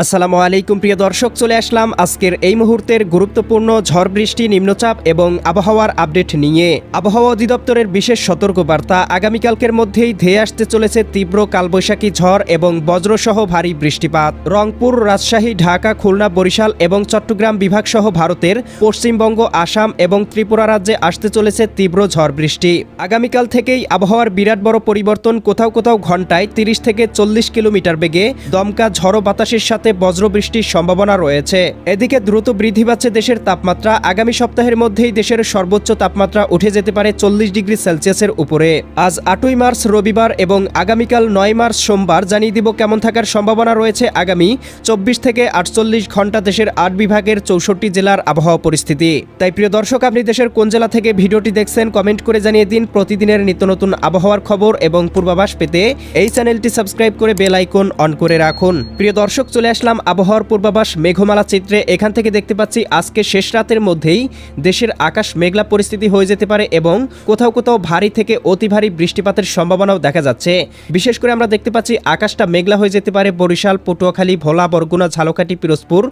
আসসালামু আলাইকুম প্রিয় দর্শক, চলে আসলাম আজকের এই মুহূর্তের গুরুত্বপূর্ণ ঝড় বৃষ্টি, নিম্নচাপ এবং আবহাওয়ার আপডেট নিয়ে। আবহাওয়া অধিদপ্তরের বিশেষ সতর্কবার্তা, আগামীকালকের মধ্যেই ধেয়ে আসতে চলেছে তীব্র কালবৈশাখী ঝড় এবং বজ্রসহ ভারী বৃষ্টিপাত। রংপুর, রাজশাহী, ঢাকা, খুলনা, বরিশাল এবং চট্টগ্রাম বিভাগসহ ভারতের পশ্চিমবঙ্গ, আসাম এবং ত্রিপুরা রাজ্যে আসতে চলেছে তীব্র ঝড় বৃষ্টি। আগামীকাল থেকেই আবহাওয়ার বিরাট বড় পরিবর্তন, কোথাও কোথাও ঘন্টায় 30 থেকে 40 কিলোমিটার বেগে দমকা ঝড়ো বাতাসের সাথে বজ্রবৃষ্টির সম্ভাবনা রয়েছে। এদিকে দ্রুত বৃদ্ধি পাচ্ছে দেশের তাপমাত্রা। আগামী সপ্তাহের মধ্যেই দেশের সর্বোচ্চ তাপমাত্রা উঠে যেতে পারে 40 ডিগ্রি সেলসিয়াসের উপরে। আজ 8ই মার্চ রবিবার এবং আগামীকাল 9 মার্চ সোমবার জানিয়ে দিব কেমন থাকার সম্ভাবনা রয়েছে আগামী 24 থেকে 48 ঘন্টা দেশের 8 বিভাগের 64 জেলার আবহাওয়া পরিস্থিতি। তাই প্রিয় দর্শক, আপনি দেশের কোন জেলা থেকে ভিডিওটি দেখছেন কমেন্ট করে জানিয়ে দিন। প্রতিদিনের নিত্য নতুন আবহাওয়ার খবর এবং পূর্বাভাস পেতে এই চ্যানেলটি সাবস্ক্রাইব করে বেল আইকন অন করে রাখুন। প্রিয় দর্শক, চলে আসলাম আবহাওয়ার পূর্বাভাস মেঘমালা চিত্রে। এখান থেকে দেখতে পাচ্ছি আজকে শেষ রাতের মধ্যেই দেশের আকাশ মেঘলা পরিস্থিতি হয়ে যেতে পারে এবং কোথাও কোথাও ভারী থেকে অতি ভারী বৃষ্টিপাতের সম্ভাবনাও দেখা যাচ্ছে। বিশেষ করে আমরা দেখতে পাচ্ছি আকাশটা মেঘলা হয়ে যেতে পারে বরিশাল, পটুয়াখালী, ভোলা, বরগুনা, ঝালকাঠি, পিরোজপুর,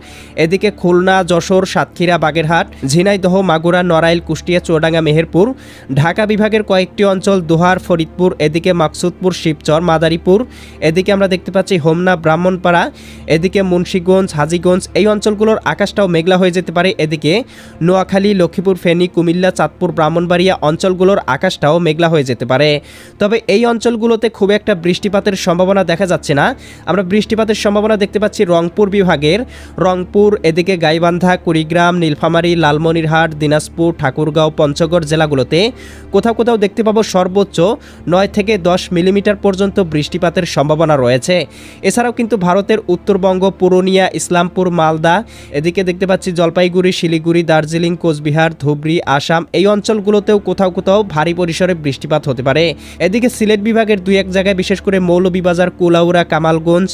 এদিকে খুলনা, যশোর, সাতক্ষীরা, বাগেরহাট, ঝিনাইদহ, মাগুরা, নড়াইল, কুষ্টিয়া, চুয়াডাঙ্গা, মেহেরপুর, ঢাকা বিভাগের কয়েকটি অঞ্চল, দোহার, ফরিদপুর, এদিকে মাকসুদপুর, শিবচর, মাদারীপুর, এদিকে আমরা দেখতে পাচ্ছি হোমনা, ব্রাহ্মণপাড়া, এদিকে মুন্সিগঞ্জ, হাজীগঞ্জ, এই অঞ্চলগুলোর আকাশটাও মেঘলা হয়ে যেতে পারে। এদিকে নোয়াখালী, লক্ষ্মীপুর, ফেনী, কুমিল্লা, চাঁদপুর, ব্রাহ্মণবাড়িয়া অঞ্চলগুলোর আকাশটাও মেঘলা হয়ে যেতে পারে। তবে এই অঞ্চলগুলোতে খুব একটা বৃষ্টিপাতের সম্ভাবনা দেখা যাচ্ছে না। আমরা বৃষ্টিপাতের সম্ভাবনা দেখতে পাচ্ছি রংপুর বিভাগের রংপুর, এদিকে গাইবান্ধা, কুড়িগ্রাম, নীলফামারী, লালমনিরহাট, দিনাজপুর, ঠাকুরগাঁও, পঞ্চগড় জেলাগুলোতে কোথাও কোথাও দেখতে পাবো সর্বোচ্চ 9 থেকে 10 মিলিমিটার পর্যন্ত বৃষ্টিপাতের সম্ভাবনা রয়েছে। এছাড়াও কিন্তু ভারতের উত্তরবঙ্গ, পুরুলিয়া, ইসলামপুর, মালদা, এদিকে দেখতে পাচ্ছি জলপাইগুড়ি, শিলিগুড়ি, দার্জিলিং, কোচবিহার, ধুবড়ী, আসাম, এই অঞ্চলগুলোতেও কোথাও কোথাও ভারী পরিসরে বৃষ্টিপাত হতে পারে। এদিকে সিলেট বিভাগের 2-1 জায়গায়, বিশেষ করে মৌলভীবাজার, কুলাউড়া, কামালগঞ্জ,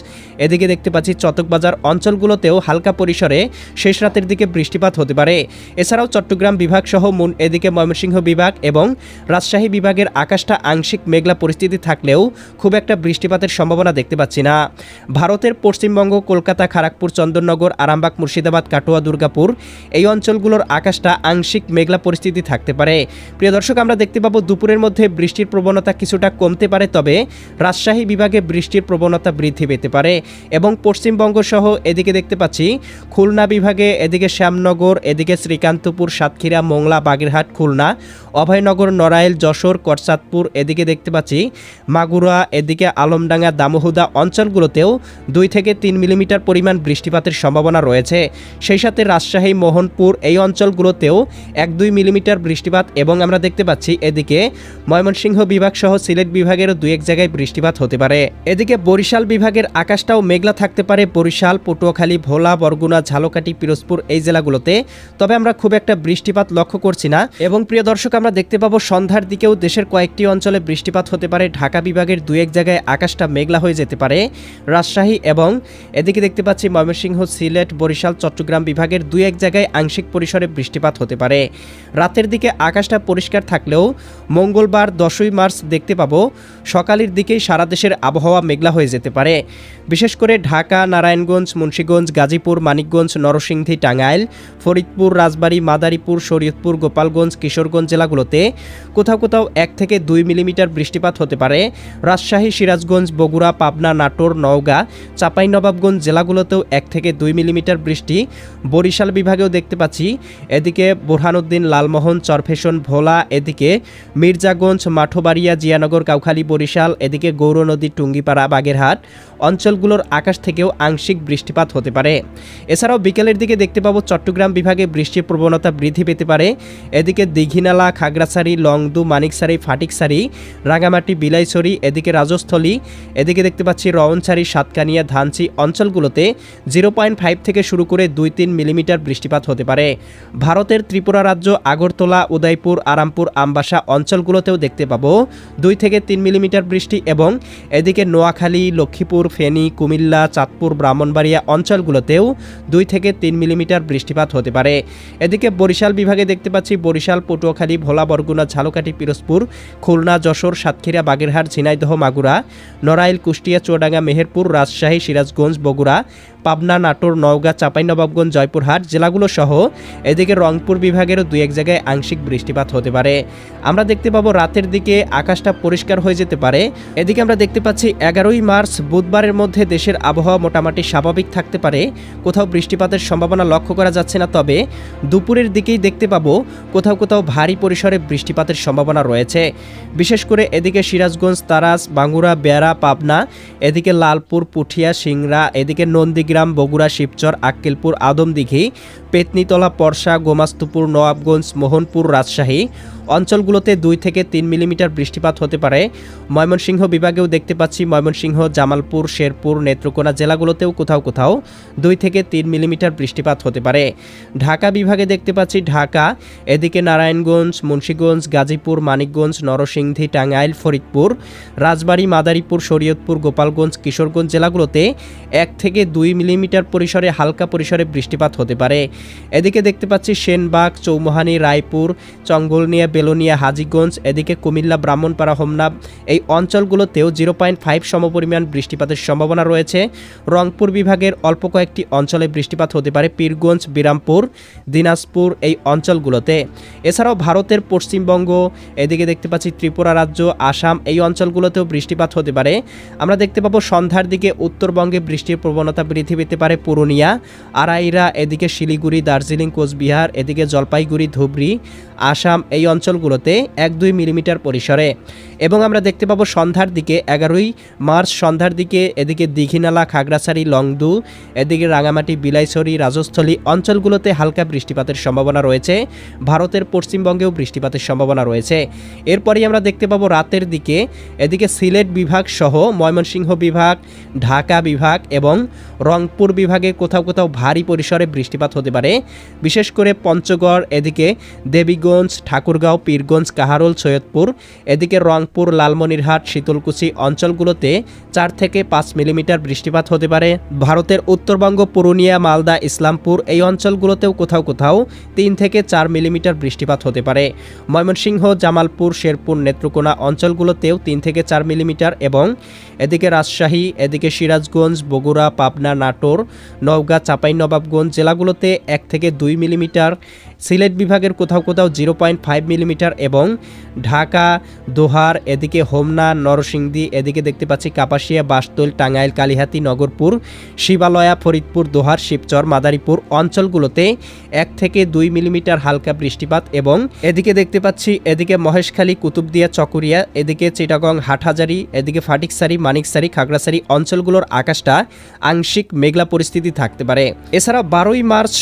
এদিকে দেখতে পাচ্ছি চটকবাজার অঞ্চলগুলোতেও হালকা পরিসরে শেষ রাতের দিকে বৃষ্টিপাত হতে পারে। এছাড়াও চট্টগ্রাম বিভাগ সহ এদিকে ময়মনসিংহ বিভাগ এবং রাজশাহী বিভাগের আকাশটা আংশিক মেঘলা পরিস্থিতি থাকলেও খুব একটা বৃষ্টিপাতের সম্ভাবনা দেখতে পাচ্ছি না। ভারতের পশ্চিমবঙ্গ, কলকাতা, খড়গপুর, চন্দননগর, আরামবাগ, মুর্শিদাবাদ, কাটোয়া, দুর্গাপুর, এই অঞ্চলগুলোর আকাশটা আংশিক মেঘলা পরিস্থিতি থাকতে পারে। প্রিয় দর্শক, আমরা দেখতে পাবো দুপুরের মধ্যে বৃষ্টির প্রবণতা কিছুটা কমতে পারে, তবে রাজশাহী বিভাগে বৃষ্টির প্রবণতা বৃদ্ধি পেতে পারে এবং পশ্চিমবঙ্গ সহ এদিকে দেখতে পাচ্ছি খুলনা বিভাগে, এদিকে শ্যামনগর, এদিকে শ্রীকান্তপুর, সাতক্ষীরা, মোংলা, বাগেরহাট, খুলনা, অভয়নগর, নড়াইল, যশোর, করচাঁদপুর, এদিকে দেখতে পাচ্ছি মাগুরা, এদিকে আলমডাঙ্গা, দামোহদা অঞ্চলগুলোতেও 2 থেকে 3 মিলিমিটার পরিমাণ বৃষ্টিপাতের সম্ভাবনা রয়েছে। সেই সাথে রাজশাহী, মোহনপুর, এই অঞ্চলগুলোতেও 1-2 মিলিমিটার বৃষ্টিপাত এবং আমরা দেখতে পাচ্ছি এদিকে ময়মনসিংহ বিভাগ সহ সিলেট বিভাগেরও 2-1 জায়গায় বৃষ্টিপাত হতে পারে। এদিকে বরিশাল বিভাগের আকাশটাও মেঘলা থাকতে পারে বরিশাল, পটুয়াখালী, ভোলা, বরগুনা, ঝালকাঠি, পিরোজপুর, এই জেলাগুলোতে। তবে আমরা খুব একটা বৃষ্টিপাত লক্ষ্য করছি না এবং প্রিয় দর্শক, আমরা দেখতে পাবো সন্ধ্যার দিকেও দেশের কয়েকটি অঞ্চলে বৃষ্টিপাত হতে পারে। ঢাকা বিভাগের 2-1 জায়গায় আকাশটা মেঘলা হয়ে যেতে পারে। রাজশাহী এবং এদিকে দেখতে পাচ্ছি ময়মনসিংহ, সিলেট, বরিশাল, চট্টগ্রাম বিভাগের 2-1 জায়গায় আংশিক পরিসরে বৃষ্টিপাত হতে পারে। রাতের দিকে আকাশটা পরিষ্কার থাকলেও মঙ্গলবার 10ই মার্চ দেখতে পাবো সকালের দিকেই সারা দেশের আবহাওয়া মেঘলা হয়ে যেতে পারে। বিশেষ করে ঢাকা, নারায়ণগঞ্জ, মুন্সিগঞ্জ, গাজীপুর, মানিকগঞ্জ, নরসিংদী, টাঙ্গাইল, ফরিদপুর, রাজবাড়ী, মাদারীপুর, শরীয়তপুর, গোপালগঞ্জ, কিশোরগঞ্জ জেলাগুলোতে কোথাও কোথাও 1 থেকে 2 মিলিমিটার বৃষ্টিপাত হতে পারে। রাজশাহী, সিরাজগঞ্জ, বগুড়া, পাবনা, নাটোর, নওগাঁ, চাঁপাইনবাবগঞ্জ জেলাগুলোতেও 1 থেকে 2 মিলিমিটার বৃষ্টি। বরিশাল বিভাগেও দেখতে পাচ্ছি এদিকে বোরহানুদ্দিন, লালমোহন, চরফেশন, ভোলা, এদিকে মির্জাগঞ্জ, মাঠবাড়িয়া, জিয়ানগর, কাউখালী, বরিশাল, এদিকে গৌরনদী, টুঙ্গিপাড়া, বাগেরহাট অঞ্চলগুলোর আকাশ থেকেও আংশিক বৃষ্টিপাত হতে পারে। এছাড়াও বিকেলের দিকে দেখতে পাবো চট্টগ্রাম বিভাগে বৃষ্টির প্রবণতা বৃদ্ধি পেতে পারে। এদিকে দীঘিনালা, খাগড়াছড়ি, লংদু, মানিকছড়ি, ফাটিকছড়ি, রাঙামাটি, বিলাইছড়ি, এদিকে রাজস্থলী, এদিকে দেখতে পাচ্ছি রওনছড়ি, সাতকানিয়া, ধানচি অঞ্চলগুলোতে 0.5 থেকে শুরু করে 2-3 মিলিমিটার বৃষ্টিপাত হতে পারে। ভারতের ত্রিপুরা রাজ্য আগরতলা, উদয়পুর, আরামপুর, আমবাসা অঞ্চলগুলোতেও দেখতে পাবো 2 থেকে 3 মিলিমিটার বৃষ্টি এবং এদিকে নোয়াখালী, লক্ষ্মীপুর, ফেনী, কুমিল্লা, চাঁদপুর, ব্রাহ্মণবাড়িয়া অঞ্চলগুলোতেও 2 থেকে 3 মিলিমিটার বৃষ্টিপাত হতে পারে। এদিকে বরিশাল বিভাগে দেখতে পাচ্ছি বরিশাল, পটুয়াখালী, ভোলা, বরগুনা, ঝালকাঠি, পিরোজপুর, খুলনা, যশোর, সাতক্ষীরা, বাগেরহাট, ঝিনাইদহ, মাগুরা, নড়াইল, কুষ্টিয়া, চুয়াডাঙ্গা, মেহেরপুর, রাজশাহী, সিরাজগঞ্জ, বগুড়া, বগুড়া, পাবনা, নাটোর, নওগাঁ, চাঁপাইনবাবগঞ্জ, জয়পুরহাট জেলাগুলো সহ এদিকে রংপুর বিভাগেরও 2-1 জায়গায় আংশিক বৃষ্টিপাত হতে পারে। আমরা দেখতে পাবো রাতের দিকে আকাশটা পরিষ্কার হয়ে যেতে পারে। এদিকে আমরা দেখতে পাচ্ছি 11ই মার্চ বুধবারের মধ্যে দেশের আবহাওয়া মোটামুটি স্বাভাবিক থাকতে পারে, কোথাও বৃষ্টিপাতের সম্ভাবনা লক্ষ্য করা যাচ্ছে না। তবে দুপুরের দিকেই দেখতে পাবো কোথাও কোথাও ভারী পরিসরে বৃষ্টিপাতের সম্ভাবনা রয়েছে। বিশেষ করে এদিকে সিরাজগঞ্জ, তারাস, বাঙ্গুরা, বেড়া, পাবনা, এদিকে লালপুর, পুঠিয়া, সিংড়া, এদিকে নন্দীগ্রাম, বগুড়া, শিবচর, আক্কেলপুর, আদমদিঘি, পেতনিতলা, পরশা, গোমাস্তুপুর, নওয়াবগঞ্জ, মোহনপুর, রাজশাহী অঞ্চলগুলোতে 2 থেকে 3 মিলিমিটার বৃষ্টিপাত হতে পারে। ময়মনসিংহ বিভাগেও দেখতে পাচ্ছি ময়মনসিংহ, জামালপুর, শেরপুর, নেত্রকোনা জেলাগুলোতেও কোথাও কোথাও 2 থেকে 3 মিলিমিটার বৃষ্টিপাত হতে পারে। ঢাকা বিভাগে দেখতে পাচ্ছি ঢাকা, এদিকে নারায়ণগঞ্জ, মুন্সিগঞ্জ, গাজীপুর, মানিকগঞ্জ, নরসিংদী, টাঙ্গাইল, ফরিদপুর, রাজবাড়ী, মাদারীপুর, শরীয়তপুর, গোপালগঞ্জ, কিশোরগঞ্জ জেলাগুলোতে 1 থেকে 2 মিলিমিটার পরিসরে হালকা পরিসরে বৃষ্টিপাত হতে পারে। এদিকে দেখতে পাচ্ছি সেনবাগ, চৌমুহানি, রায়পুর, চঙ্গলনিয়া, বেলোনিয়া, হাজীগঞ্জ, এদিকে কুমিল্লা, ব্রাহ্মণপাড়া, হোমনা এই অঞ্চলগুলোতেও 0.5 সমপরিমাণ বৃষ্টিপাতের সম্ভাবনা রয়েছে। রংপুর বিভাগের অল্প কয়েকটি অঞ্চলে বৃষ্টিপাত হতে পারে, পীরগঞ্জ, বিরামপুর, দিনাজপুর এই অঞ্চলগুলোতে। এছাড়াও ভারতের পশ্চিমবঙ্গ, এদিকে দেখতে পাচ্ছি ত্রিপুরা রাজ্য, আসাম এই অঞ্চলগুলোতেও বৃষ্টিপাত হতে পারে। আমরা দেখতে পাবো সন্ধ্যার দিকে উত্তরবঙ্গে বৃষ্টির প্রবণতা বৃদ্ধি পেতে পারে, পুরুলিয়া, আড়াইরা, এদিকে শিলিগুড়ি, দার্জিলিং, কোচবিহার, এদিকে জলপাইগুড়ি, ধুবড়ী, আসাম এই অঞ্চলগুলোতে 1-2 মিলিমিটার পরিসরে। এবং আমরা দেখতে পাবো সন্ধ্যার দিকে 11ই মার্চ সন্ধ্যার দিকে এদিকে দীঘিনালা, খাগড়াছড়ি, লংদু, এদিকে রাঙামাটি, বিলাইছড়ি, রাজস্থলী অঞ্চলগুলোতে হালকা বৃষ্টিপাতের সম্ভাবনা রয়েছে। ভারতের পশ্চিমবঙ্গেও বৃষ্টিপাতের সম্ভাবনা রয়েছে। এরপরই আমরা দেখতে পাবো রাতের দিকে এদিকে সিলেট বিভাগ সহ ময়মনসিংহ বিভাগ, ঢাকা বিভাগ এবং রংপুর বিভাগে কোথাও কোথাও ভারী পরিসরে বৃষ্টিপাত হতে পারে। বিশেষ করে পঞ্চগড়, এদিকে দেবীগঞ্জ, ঠাকুরগাঁও, পীরগঞ্জ, কাহারোল, সৈয়দপুর, এদিকে রংপুর, লালমনিরহাট, শীতলকুচি অঞ্চলগুলোতে 4 থেকে 5 মিলিমিটার বৃষ্টিপাত হতে পারে। ভারতের উত্তরবঙ্গ, পুরুলিয়া, মালদা, ইসলামপুর এই অঞ্চলগুলোতেও কোথাও কোথাও 3 থেকে 4 মিলিমিটার বৃষ্টিপাত হতে পারে। ময়মনসিংহ, জামালপুর, শেরপুর, নেত্রকোনা অঞ্চলগুলোতেও 3 থেকে 4 মিলিমিটার এবং এদিকে রাজশাহী, এদিকে সিরাজগঞ্জ, বগুড়া, পাবনা, নাটোর, নওগাঁ, চাঁপাইনবাবগঞ্জ জেলাগুলোতে 1 থেকে 2 মিলিমিটার। সিলেট বিভাগের কোথাও কোথাও 0.5 মিলিমিটার এবং ঢাকা, দোহার, এদিকে হোমনা, নরসিংদী, এদিকে দেখতে পাচ্ছি কাপাসিয়া, বাসতল, টাঙ্গাইল, কালিহাতী, নগরপুর, শিবালয়া, ফরিদপুর, দোহার, শিবচর, মাদারীপুর অঞ্চলগুলোতে 1 থেকে 2 মিলিমিটার হালকা বৃষ্টিপাত এবং এদিকে দেখতে পাচ্ছি এদিকে মহেশখালী, কুতুবদিয়া, চকরিয়া, এদিকে চিটাগং, হাটহাজারী, এদিকে ফাটিকসারি, মানিকসারি, খাগড়াছড়ি অঞ্চলগুলোর আকাশটা আংশিক মেঘলা পরিস্থিতি থাকতে পারে। এছাড়া 12ই মার্চ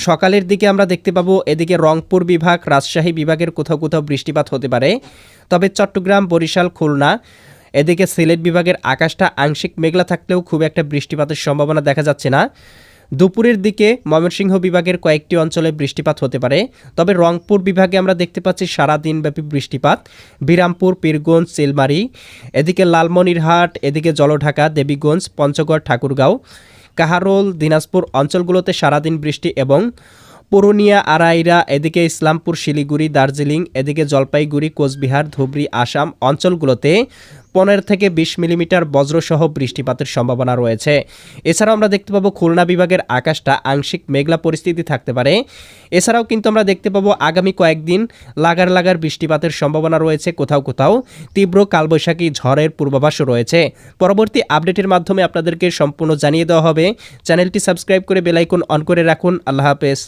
সকালের দিকে আমরা দেখতে পাবো এদিকে রংপুর বিভাগ, রাজশাহী বিভাগের কোথাও কোথাও বৃষ্টিপাত হতে পারে। তবে চট্টগ্রাম, বরিশাল, খুলনা, এদিকে সিলেট বিভাগের আকাশটা আংশিক মেঘলা থাকলেও খুব একটা বৃষ্টিপাতের সম্ভাবনা দেখা যাচ্ছে না। দুপুরের দিকে ময়মনসিংহ বিভাগের কয়েকটি অঞ্চলে বৃষ্টিপাত হতে পারে। তবে রংপুর বিভাগে আমরা দেখতে পাচ্ছি সারাদিনব্যাপী বৃষ্টিপাত। বিরামপুর, পীরগঞ্জ, চিলমারি, এদিকে লালমনিরহাট, এদিকে জলঢাকা, দেবীগঞ্জ, পঞ্চগড়, ঠাকুরগাঁও, কাহারোল, দিনাজপুর অঞ্চলগুলোতে সারাদিন বৃষ্টি এবং পুরুলিয়া, আড়াইরা, এদিকে ইসলামপুর, শিলিগুড়ি, দার্জিলিং, এদিকে জলপাইগুড়ি, কোচবিহার, ধুবড়ী, আসাম অঞ্চলগুলোতে 15 থেকে 20 মিলিমিটার বজ্রসহ বৃষ্টিপাতের সম্ভাবনা রয়েছে। এছাড়াও আমরা দেখতে পাবো খুলনা বিভাগের আকাশটা আংশিক মেঘলা পরিস্থিতি থাকতে পারে। এছাড়াও কিন্তু আমরা দেখতে পাবো আগামী কয়েকদিন লাগার বৃষ্টিপাতের সম্ভাবনা রয়েছে। কোথাও কোথাও তীব্র কালবৈশাখী ঝড়ের পূর্বাভাসও রয়েছে। পরবর্তী আপডেটের মাধ্যমে আপনাদেরকে সম্পূর্ণ জানিয়ে দেওয়া হবে। চ্যানেলটি সাবস্ক্রাইব করে বেল আইকন অন করে রাখুন। আল্লাহ হাফেজ।